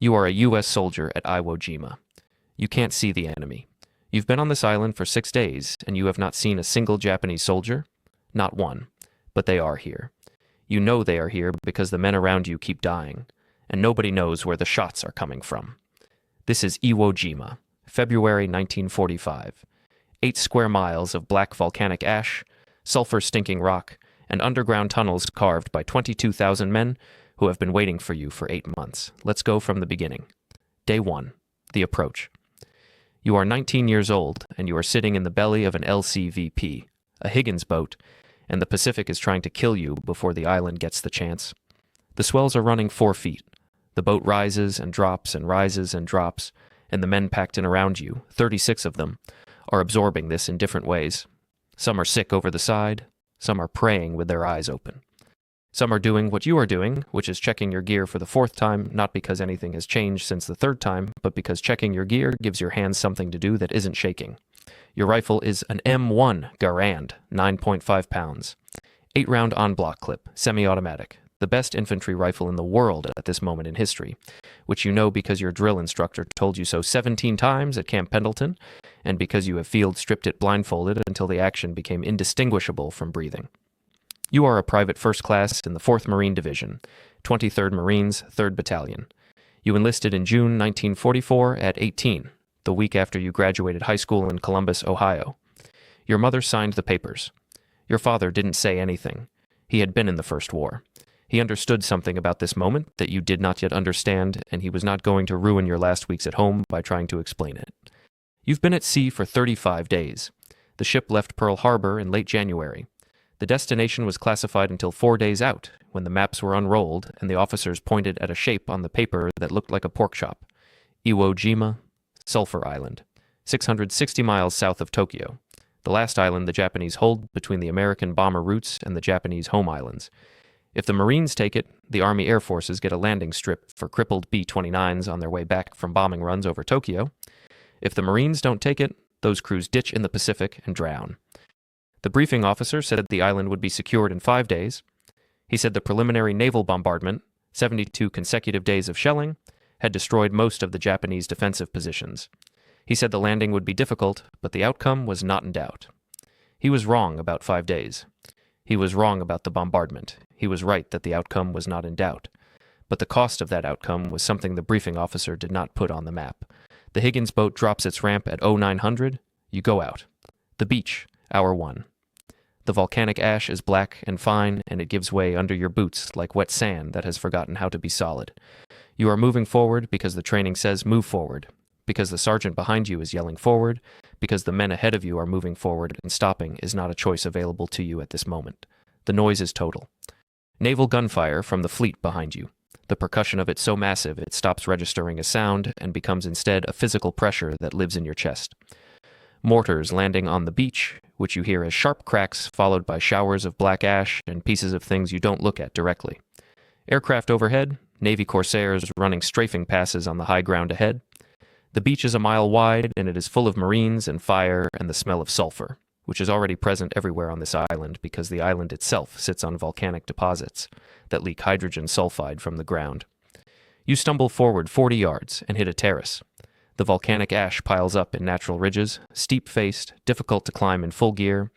You are a U.S. soldier at Iwo Jima. You can't see the enemy. You've been on this island for 6 days, and you have not seen a single Japanese soldier? Not one. But they are here. You know they are here because the men around you keep dying, and nobody knows where the shots are coming from. This is Iwo Jima, February 1945. 8 square miles of black volcanic ash, sulfur-stinking rock, and underground tunnels carved by 22,000 men who have been waiting for you for 8 months. Let's go from the beginning. Day 1. The approach. You are 19 years old, and you are sitting in the belly of an LCVP, a Higgins boat, and the Pacific is trying to kill you before the island gets the chance. The swells are running 4 feet. The boat rises and drops and rises and drops, and the men packed in around you, 36 of them, are absorbing this in different ways. Some are sick over the side, some are praying with their eyes open. Some are doing what you are doing, which is checking your gear for the 4th time, not because anything has changed since the 3rd time, but because checking your gear gives your hands something to do that isn't shaking. Your rifle is an M1 Garand, 9.5 pounds. 8-round on-block clip, semi-automatic. The best infantry rifle in the world at this moment in history, which you know because your drill instructor told you so 17 times at Camp Pendleton, and because you have field stripped it blindfolded until the action became indistinguishable from breathing. You are a private first class in the 4th Marine Division, 23rd Marines, 3rd Battalion. You enlisted in June 1944 at 18, the week after you graduated high school in Columbus, Ohio. Your mother signed the papers. Your father didn't say anything. He had been in the First War. He understood something about this moment that you did not yet understand, and he was not going to ruin your last weeks at home by trying to explain it. You've been at sea for 35 days. The ship left Pearl Harbor in late January. The destination was classified until 4 days out, when the maps were unrolled and the officers pointed at a shape on the paper that looked like a pork chop. Iwo Jima, Sulphur Island, 660 miles south of Tokyo. The last island the Japanese hold between the American bomber routes and the Japanese home islands. If the Marines take it, the Army Air Forces get a landing strip for crippled B-29s on their way back from bombing runs over Tokyo. If the Marines don't take it, those crews ditch in the Pacific and drown. The briefing officer said the island would be secured in 5 days. He said the preliminary naval bombardment, 72 consecutive days of shelling, had destroyed most of the Japanese defensive positions. He said the landing would be difficult, but the outcome was not in doubt. He was wrong about 5 days. He was wrong about the bombardment. He was right that the outcome was not in doubt. But the cost of that outcome was something the briefing officer did not put on the map. The Higgins boat drops its ramp at 0900. You go out. The beach, hour 1. The volcanic ash is black and fine, and it gives way under your boots like wet sand that has forgotten how to be solid. You are moving forward because the training says move forward, because the sergeant behind you is yelling forward, because the men ahead of you are moving forward, and stopping is not a choice available to you at this moment. The noise is total. Naval gunfire from the fleet behind you. The percussion of it so massive it stops registering as sound and becomes instead a physical pressure that lives in your chest. Mortars landing on the beach, which you hear as sharp cracks followed by showers of black ash and pieces of things you don't look at directly. Aircraft overhead, Navy Corsairs running strafing passes on the high ground ahead. The beach is a mile wide, and it is full of Marines and fire and the smell of sulfur, which is already present everywhere on this island because the island itself sits on volcanic deposits that leak hydrogen sulfide from the ground. You stumble forward 40 yards and hit a terrace. The volcanic ash piles up in natural ridges, steep-faced, difficult to climb in full gear,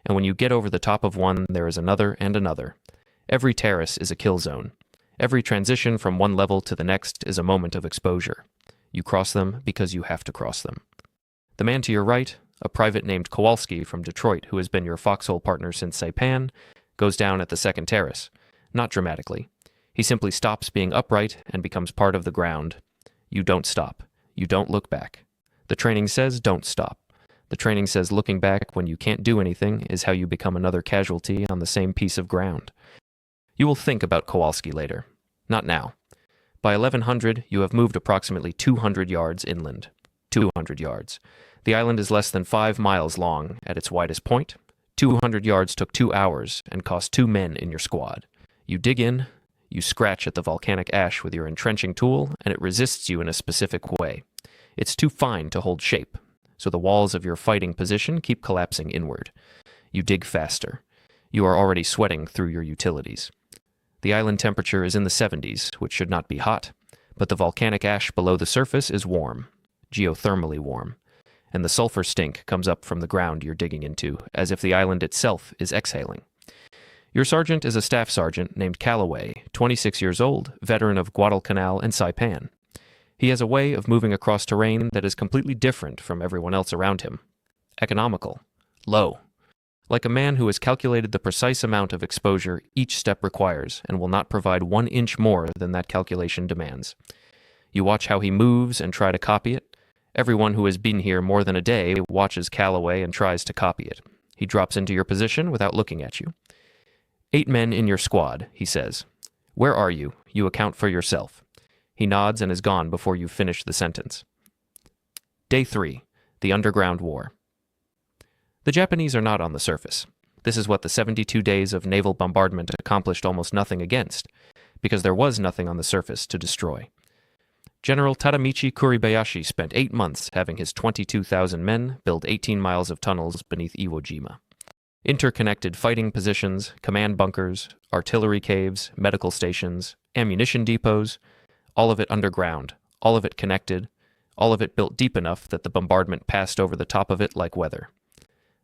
and when you get over the top of one, there is another and another. Every terrace is a kill zone. Every transition from one level to the next is a moment of exposure. You cross them because you have to cross them. The man to your right, a private named Kowalski from Detroit who has been your foxhole partner since Saipan, goes down at the 2nd terrace. Not dramatically. He simply stops being upright and becomes part of the ground. You don't stop. You don't look back. The training says don't stop. The training says looking back when you can't do anything is how you become another casualty on the same piece of ground. You will think about Kowalski later. Not now. By 1100, you have moved approximately 200 yards inland. 200 yards. The island is less than 5 miles long at its widest point. 200 yards took 2 hours and cost 2 men in your squad. You dig in, you scratch at the volcanic ash with your entrenching tool, and it resists you in a specific way. It's too fine to hold shape, so the walls of your fighting position keep collapsing inward. You dig faster. You are already sweating through your utilities. The island temperature is in the 70s, which should not be hot, but the volcanic ash below the surface is warm, geothermally warm, and the sulfur stink comes up from the ground you're digging into, as if the island itself is exhaling. Your sergeant is a staff sergeant named Calloway, 26 years old, veteran of Guadalcanal and Saipan. He has a way of moving across terrain that is completely different from everyone else around him. Economical. Low. Like a man who has calculated the precise amount of exposure each step requires and will not provide 1 inch more than that calculation demands. You watch how he moves and try to copy it. Everyone who has been here more than a day watches Calloway and tries to copy it. He drops into your position without looking at you. 8 men in your squad, he says. Where are you? You account for yourself. He nods and is gone before you finish the sentence. Day 3. The Underground War. The Japanese are not on the surface. This is what the 72 days of naval bombardment accomplished almost nothing against, because there was nothing on the surface to destroy. General Tadamichi Kuribayashi spent 8 months having his 22,000 men build 18 miles of tunnels beneath Iwo Jima. Interconnected fighting positions, command bunkers, artillery caves, medical stations, ammunition depots, all of it underground, all of it connected, all of it built deep enough that the bombardment passed over the top of it like weather.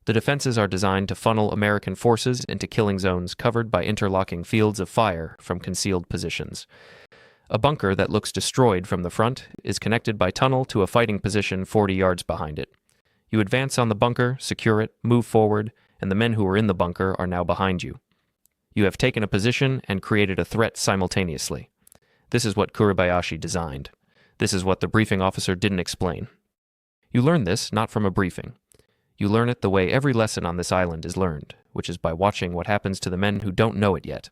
The defenses are designed to funnel American forces into killing zones covered by interlocking fields of fire from concealed positions. A bunker that looks destroyed from the front is connected by tunnel to a fighting position 40 yards behind it. You advance on the bunker, secure it, move forward, and the men who are in the bunker are now behind you. You have taken a position and created a threat simultaneously. This is what Kuribayashi designed. This is what the briefing officer didn't explain. You learn this not from a briefing. You learn it the way every lesson on this island is learned, which is by watching what happens to the men who don't know it yet.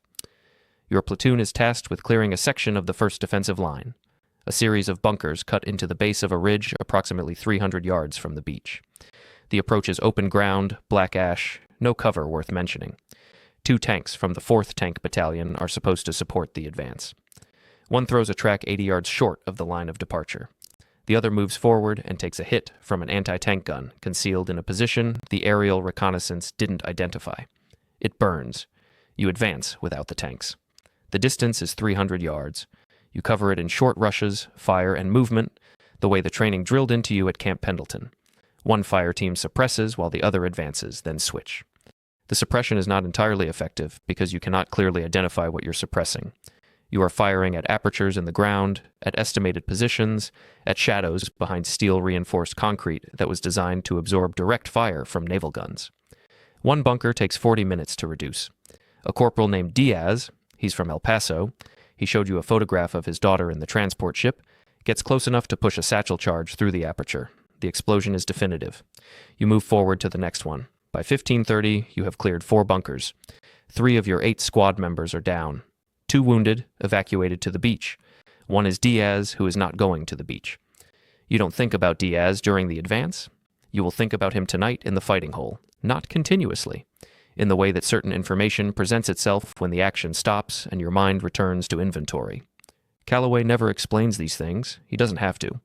Your platoon is tasked with clearing a section of the first defensive line, a series of bunkers cut into the base of a ridge approximately 300 yards from the beach. The approach is open ground, black ash, no cover worth mentioning. 2 tanks from the 4th Tank Battalion are supposed to support the advance. One throws a track 80 yards short of the line of departure. The other moves forward and takes a hit from an anti-tank gun concealed in a position the aerial reconnaissance didn't identify. It burns. You advance without the tanks. The distance is 300 yards. You cover it in short rushes, fire, and movement, the way the training drilled into you at Camp Pendleton. One fire team suppresses while the other advances, then switch. The suppression is not entirely effective because you cannot clearly identify what you're suppressing. You are firing at apertures in the ground, at estimated positions, at shadows behind steel-reinforced concrete that was designed to absorb direct fire from naval guns. One bunker takes 40 minutes to reduce. A corporal named Diaz, he's from El Paso, he showed you a photograph of his daughter in the transport ship, gets close enough to push a satchel charge through the aperture. The explosion is definitive. You move forward to the next one. By 15:30, you have cleared 4 bunkers. 3 of your 8 squad members are down. 2 wounded, evacuated to the beach. One is Diaz, who is not going to the beach. You don't think about Diaz during the advance. You will think about him tonight in the fighting hole, not continuously, in the way that certain information presents itself when the action stops and your mind returns to inventory. Calloway never explains these things. He doesn't have to.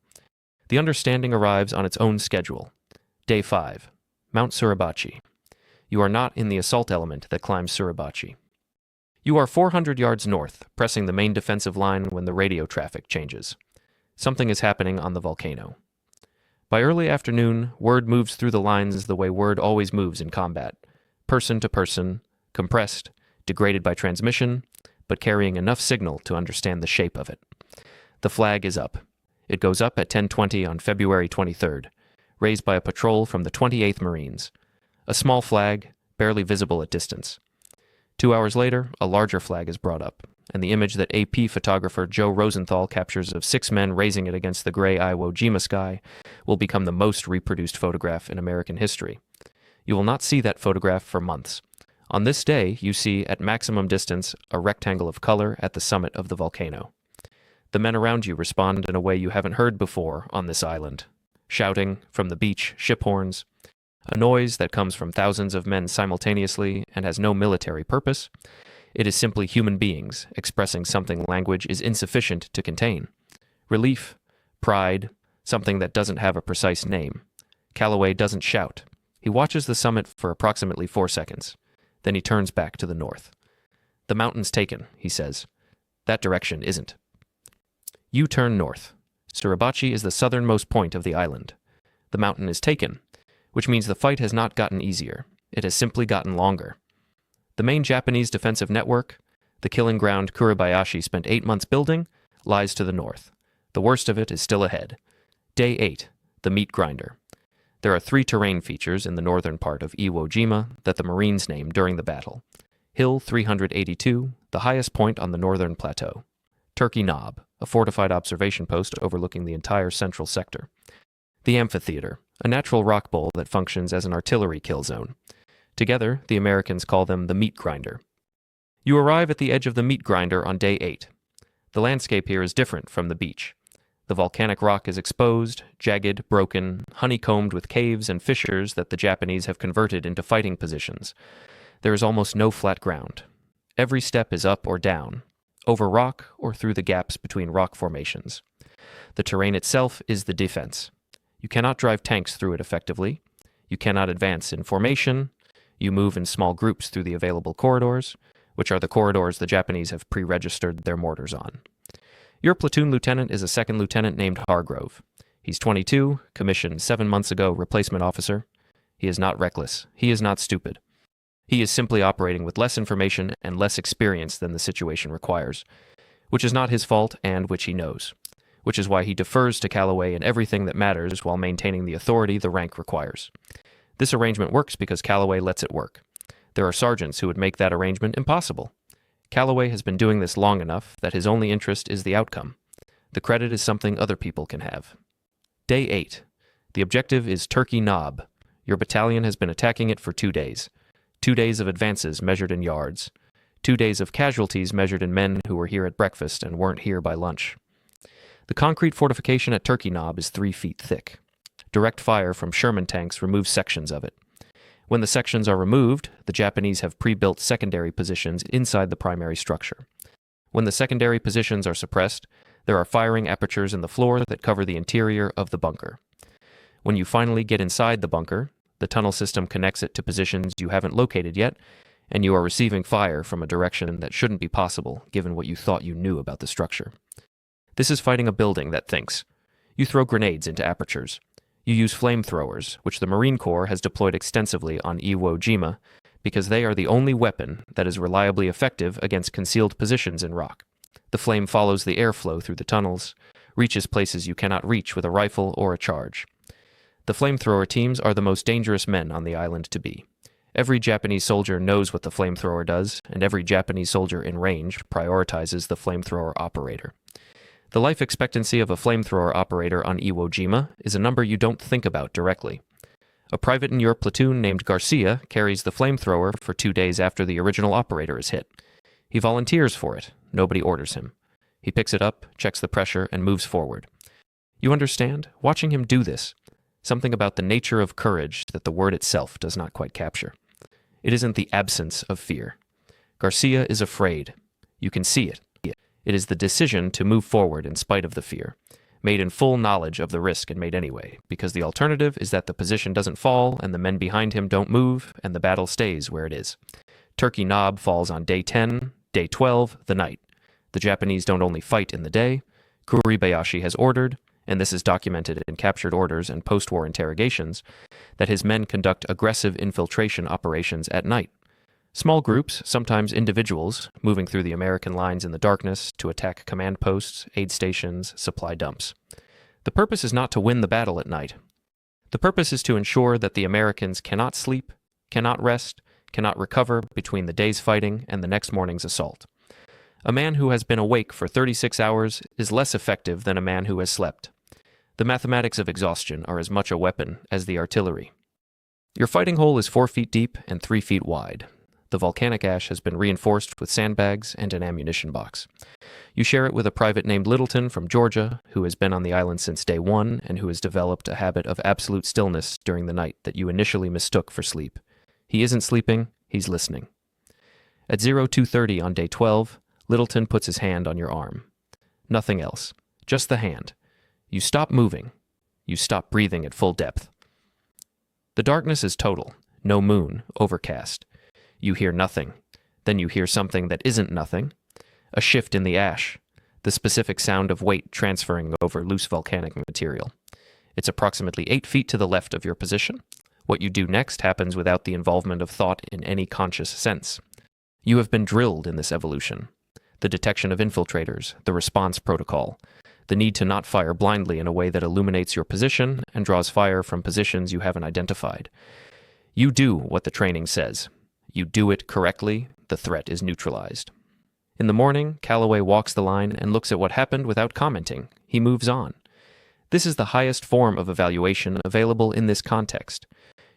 The understanding arrives on its own schedule. Day 5. Mount Suribachi. You are not in the assault element that climbs Suribachi. You are 400 yards north, pressing the main defensive line when the radio traffic changes. Something is happening on the volcano. By early afternoon, word moves through the lines the way word always moves in combat. Person to person, compressed, degraded by transmission, but carrying enough signal to understand the shape of it. The flag is up. It goes up at 10:20 on February 23rd, raised by a patrol from the 28th Marines. A small flag, barely visible at distance. 2 hours later, a larger flag is brought up, and the image that AP photographer Joe Rosenthal captures of 6 men raising it against the gray Iwo Jima sky will become the most reproduced photograph in American history. You will not see that photograph for months. On this day, you see, at maximum distance, a rectangle of color at the summit of the volcano. The men around you respond in a way you haven't heard before on this island. Shouting, from the beach, ship horns. A noise that comes from thousands of men simultaneously and has no military purpose. It is simply human beings expressing something language is insufficient to contain. Relief, pride, something that doesn't have a precise name. Calloway doesn't shout. He watches the summit for approximately 4 seconds. Then he turns back to the north. The mountain's taken, he says. That direction isn't. You turn north. Suribachi is the southernmost point of the island. The mountain is taken, which means the fight has not gotten easier. It has simply gotten longer. The main Japanese defensive network, the killing ground Kuribayashi spent 8 months building, lies to the north. The worst of it is still ahead. Day 8, the meat grinder. There are 3 terrain features in the northern part of Iwo Jima that the Marines named during the battle. Hill 382, the highest point on the northern plateau. Turkey Knob, a fortified observation post overlooking the entire central sector. The amphitheater, a natural rock bowl that functions as an artillery kill zone. Together, the Americans call them the meat grinder. You arrive at the edge of the meat grinder on day 8. The landscape here is different from the beach. The volcanic rock is exposed, jagged, broken, honeycombed with caves and fissures that the Japanese have converted into fighting positions. There is almost no flat ground. Every step is up or down, over rock or through the gaps between rock formations. The terrain itself is the defense. You cannot drive tanks through it effectively. You cannot advance in formation. You move in small groups through the available corridors, which are the corridors the Japanese have pre-registered their mortars on. Your platoon lieutenant is a second lieutenant named Hargrove. He's 22, commissioned 7 months ago, replacement officer. He is not reckless. He is not stupid. He is simply operating with less information and less experience than the situation requires, which is not his fault and which he knows, which is why he defers to Calloway in everything that matters while maintaining the authority the rank requires. This arrangement works because Calloway lets it work. There are sergeants who would make that arrangement impossible. Calloway has been doing this long enough that his only interest is the outcome. The credit is something other people can have. Day 8. The objective is Turkey Knob. Your battalion has been attacking it for 2 days. 2 days of advances measured in yards. 2 days of casualties measured in men who were here at breakfast and weren't here by lunch. The concrete fortification at Turkey Knob is 3 feet thick. Direct fire from Sherman tanks removes sections of it. When the sections are removed, the Japanese have pre-built secondary positions inside the primary structure. When the secondary positions are suppressed, there are firing apertures in the floor that cover the interior of the bunker. When you finally get inside the bunker, the tunnel system connects it to positions you haven't located yet, and you are receiving fire from a direction that shouldn't be possible given what you thought you knew about the structure. This is fighting a building that thinks. You throw grenades into apertures. You use flamethrowers, which the Marine Corps has deployed extensively on Iwo Jima, because they are the only weapon that is reliably effective against concealed positions in rock. The flame follows the airflow through the tunnels, reaches places you cannot reach with a rifle or a charge. The flamethrower teams are the most dangerous men on the island to be. Every Japanese soldier knows what the flamethrower does, and every Japanese soldier in range prioritizes the flamethrower operator. The life expectancy of a flamethrower operator on Iwo Jima is a number you don't think about directly. A private in your platoon named Garcia carries the flamethrower for 2 days after the original operator is hit. He volunteers for it. Nobody orders him. He picks it up, checks the pressure, and moves forward. You understand? Watching him do this. Something about the nature of courage that the word itself does not quite capture. It isn't the absence of fear. Garcia is afraid. You can see it. It is the decision to move forward in spite of the fear, made in full knowledge of the risk and made anyway, because the alternative is that the position doesn't fall and the men behind him don't move and the battle stays where it is. Turkey Knob falls on day 10, day 12, the night. The Japanese don't only fight in the day. Kuribayashi has ordered, and this is documented in captured orders and post-war interrogations, that his men conduct aggressive infiltration operations at night. Small groups, sometimes individuals, moving through the American lines in the darkness to attack command posts, aid stations, supply dumps. The purpose is not to win the battle at night. The purpose is to ensure that the Americans cannot sleep, cannot rest, cannot recover between the day's fighting and the next morning's assault. A man who has been awake for 36 hours is less effective than a man who has slept. The mathematics of exhaustion are as much a weapon as the artillery. Your fighting hole is 4 feet deep and 3 feet wide. The volcanic ash has been reinforced with sandbags and an ammunition box. You share it with a private named Littleton from Georgia, who has been on the island since day 1 and who has developed a habit of absolute stillness during the night that you initially mistook for sleep. He isn't sleeping, he's listening. At 02:30 on day 12, Littleton puts his hand on your arm. Nothing else, just the hand. You stop moving. You stop breathing at full depth. The darkness is total, no moon, overcast. You hear nothing. Then you hear something that isn't nothing. A shift in the ash. the specific sound of weight transferring over loose volcanic material. It's approximately 8 feet to the left of your position. What you do next happens without the involvement of thought in any conscious sense. You have been drilled in this evolution. The detection of infiltrators, the response protocol, the need to not fire blindly in a way that illuminates your position and draws fire from positions you haven't identified. You do what the training says. You do it correctly, the threat is neutralized. In the morning, Calloway walks the line and looks at what happened without commenting. He moves on. This is the highest form of evaluation available in this context.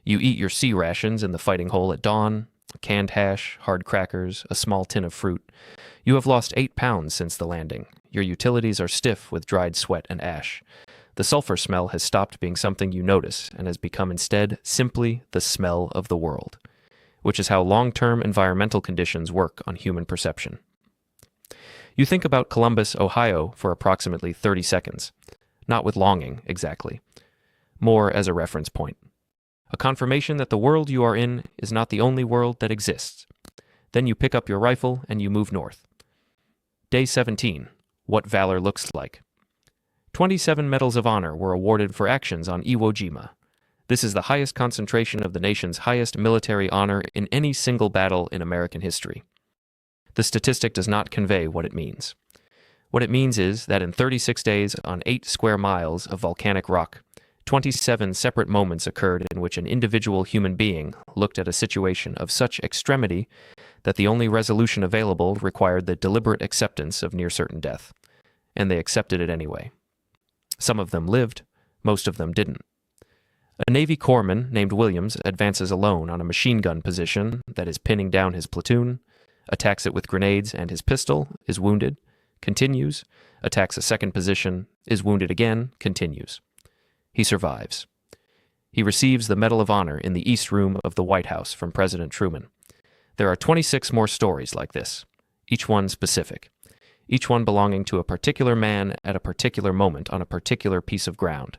You eat your sea rations in the fighting hole at dawn, canned hash, hard crackers, a small tin of fruit. You have lost 8 pounds since the landing. Your utilities are stiff with dried sweat and ash. The sulfur smell has stopped being something you notice and has become instead simply the smell of the world, which is how long-term environmental conditions work on human perception. You think about Columbus, Ohio for approximately 30 seconds, not with longing exactly, more as a reference point. A confirmation that the world you are in is not the only world that exists. Then you pick up your rifle and you move north. Day 17. What valor looks like. 27 Medals of Honor were awarded for actions on Iwo Jima. This is the highest concentration of the nation's highest military honor in any single battle in American history. The statistic does not convey what it means. What it means is that in 36 days on 8 square miles of volcanic rock, 27 separate moments occurred in which an individual human being looked at a situation of such extremity that the only resolution available required the deliberate acceptance of near certain death. And they accepted it anyway. Some of them lived, most of them didn't. A Navy corpsman named Williams advances alone on a machine gun position that is pinning down his platoon, attacks it with grenades and his pistol, is wounded, continues, attacks a second position, is wounded again, continues. He survives. He receives the Medal of Honor in the East Room of the White House from President Truman. There are 26 more stories like this, each one specific, each one belonging to a particular man at a particular moment on a particular piece of ground,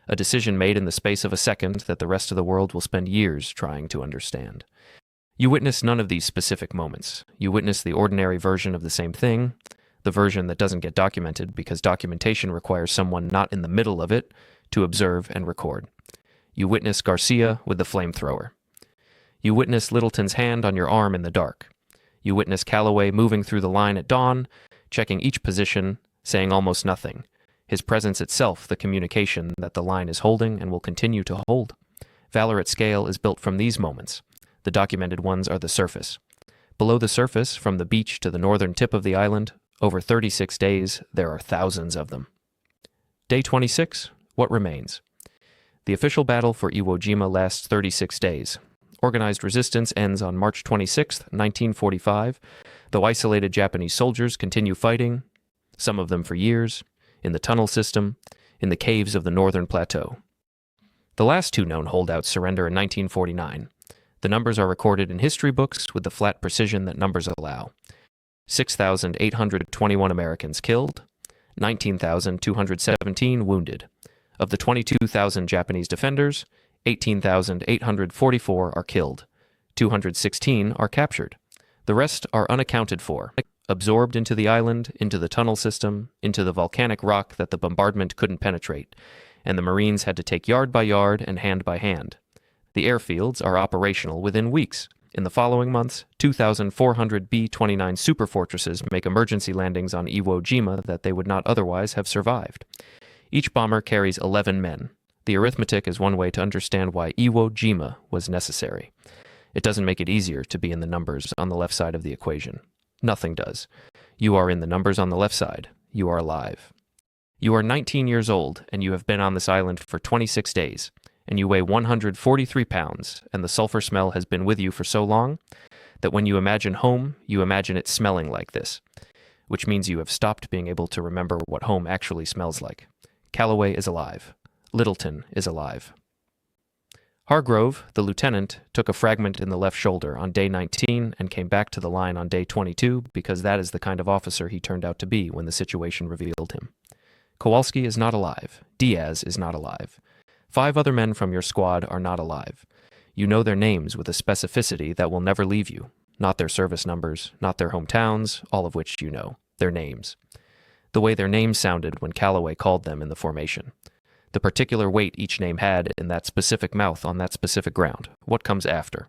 a decision made in the space of a second that the rest of the world will spend years trying to understand. You witness none of these specific moments. You witness the ordinary version of the same thing, the version that doesn't get documented because documentation requires someone not in the middle of it to observe and record. You witness Garcia with the flamethrower. You witness Littleton's hand on your arm in the dark. You witness Calloway moving through the line at dawn, checking each position, saying almost nothing. His presence itself the communication that the line is holding and will continue to hold. Valor at scale is built from these moments. The documented ones are the surface. Below the surface, from the beach to the northern tip of the island, over 36 days, there are thousands of them. Day 26. What remains? The official battle for Iwo Jima lasts 36 days. Organized resistance ends on March 26, 1945, though isolated Japanese soldiers continue fighting, some of them for years, in the tunnel system, in the caves of the northern plateau. The last 2 known holdouts surrender in 1949. The numbers are recorded in history books with the flat precision that numbers allow. 6,821 Americans killed, 19,217 wounded. Of the 22,000 Japanese defenders, 18,844 are killed. 216 are captured. The rest are unaccounted for, absorbed into the island, into the tunnel system, into the volcanic rock that the bombardment couldn't penetrate, and the Marines had to take yard by yard and hand by hand. The airfields are operational within weeks. In the following months, 2,400 B-29 superfortresses make emergency landings on Iwo Jima that they would not otherwise have survived. Each bomber carries 11 men. The arithmetic is one way to understand why Iwo Jima was necessary. It doesn't make it easier to be in the numbers on the left side of the equation. Nothing does. You are in the numbers on the left side. You are alive. You are 19 years old, and you have been on this island for 26 days, and you weigh 143 pounds, and the sulfur smell has been with you for so long that when you imagine home, you imagine it smelling like this, which means you have stopped being able to remember what home actually smells like. Calloway is alive. Littleton is alive. Hargrove, the lieutenant, took a fragment in the left shoulder on day 19 and came back to the line on day 22 because that is the kind of officer he turned out to be when the situation revealed him. Kowalski is not alive. Diaz is not alive. 5 other men from your squad are not alive. You know their names with a specificity that will never leave you. Not their service numbers, not their hometowns, all of which you know. Their names. the way their names sounded when Calloway called them in the formation. The particular weight each name had in that specific mouth on that specific ground. What comes after?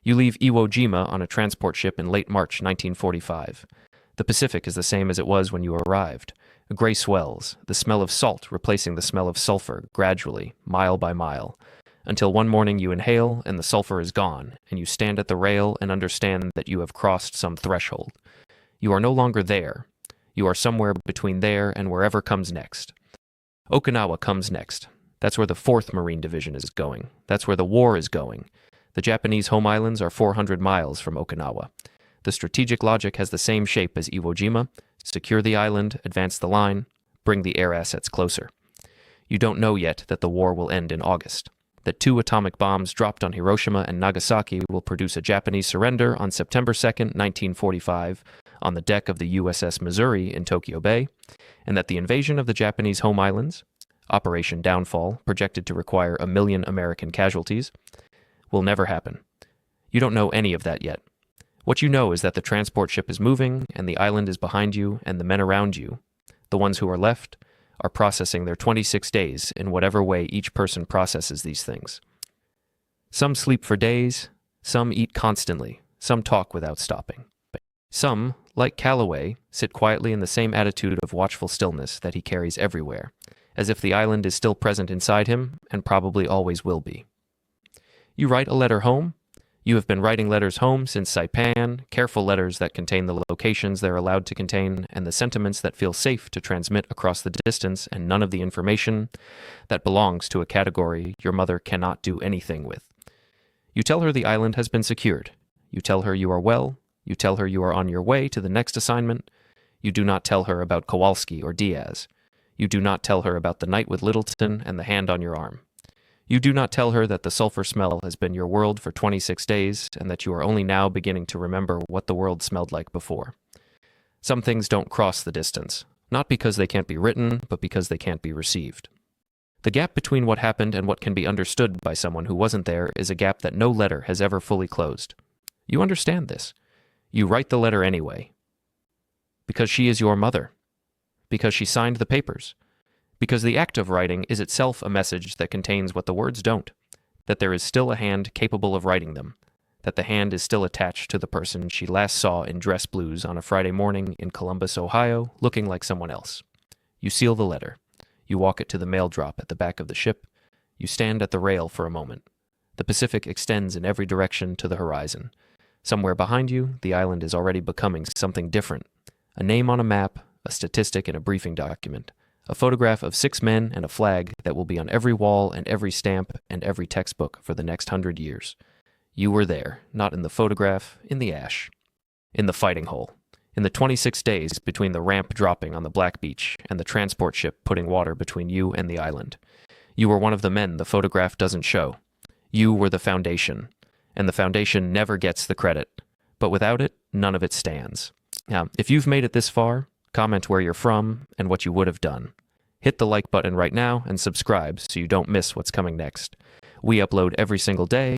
You leave Iwo Jima on a transport ship in late March 1945. The Pacific is the same as it was when you arrived. Gray swells, the smell of salt replacing the smell of sulfur gradually, mile by mile, until one morning you inhale and the sulfur is gone, and you stand at the rail and understand that you have crossed some threshold. You are no longer there. You are somewhere between there and wherever comes next. Okinawa comes next. That's where the 4th Marine Division is going. That's where the war is going. The Japanese home islands are 400 miles from Okinawa. The strategic logic has the same shape as Iwo Jima. Secure the island, advance the line, bring the air assets closer. You don't know yet that the war will end in August, that 2 atomic bombs dropped on Hiroshima and Nagasaki will produce a Japanese surrender on September 2nd, 1945, on the deck of the USS Missouri in Tokyo Bay, and that the invasion of the Japanese home islands, Operation Downfall, projected to require 1 million American casualties, will never happen. You don't know any of that yet. What you know is that the transport ship is moving, and the island is behind you, and the men around you, the ones who are left, are processing their 26 days in whatever way each person processes these things. Some sleep for days, some eat constantly, some talk without stopping. Some, like Calloway, sit quietly in the same attitude of watchful stillness that he carries everywhere, as if the island is still present inside him and probably always will be. You write a letter home. You have been writing letters home since Saipan, careful letters that contain the locations they're allowed to contain and the sentiments that feel safe to transmit across the distance and none of the information that belongs to a category your mother cannot do anything with. You tell her the island has been secured. You tell her you are well. You tell her you are on your way to the next assignment. You do not tell her about Kowalski or Diaz. You do not tell her about the night with Littleton and the hand on your arm. You do not tell her that the sulfur smell has been your world for 26 days and that you are only now beginning to remember what the world smelled like before. Some things don't cross the distance, not because they can't be written, but because they can't be received. The gap between what happened and what can be understood by someone who wasn't there is a gap that no letter has ever fully closed. You understand this. You write the letter anyway. Because she is your mother. Because she signed the papers. Because the act of writing is itself a message that contains what the words don't, that there is still a hand capable of writing them, that the hand is still attached to the person she last saw in dress blues on a Friday morning in Columbus, Ohio, looking like someone else. You seal the letter. You walk it to the mail drop at the back of the ship. You stand at the rail for a moment. The Pacific extends in every direction to the horizon. Somewhere behind you, the island is already becoming something different. A name on a map, a statistic in a briefing document. A photograph of 6 men and a flag that will be on every wall and every stamp and every textbook for the next 100 years. You were there, not in the photograph, in the ash. In the fighting hole. In the 26 days between the ramp dropping on the Black Beach and the transport ship putting water between you and the island. You were one of the men the photograph doesn't show. You were the foundation, and the foundation never gets the credit. But without it, none of it stands. Now, if you've made it this far, comment where you're from and what you would have done. Hit the like button right now and subscribe so you don't miss what's coming next. We upload every single day,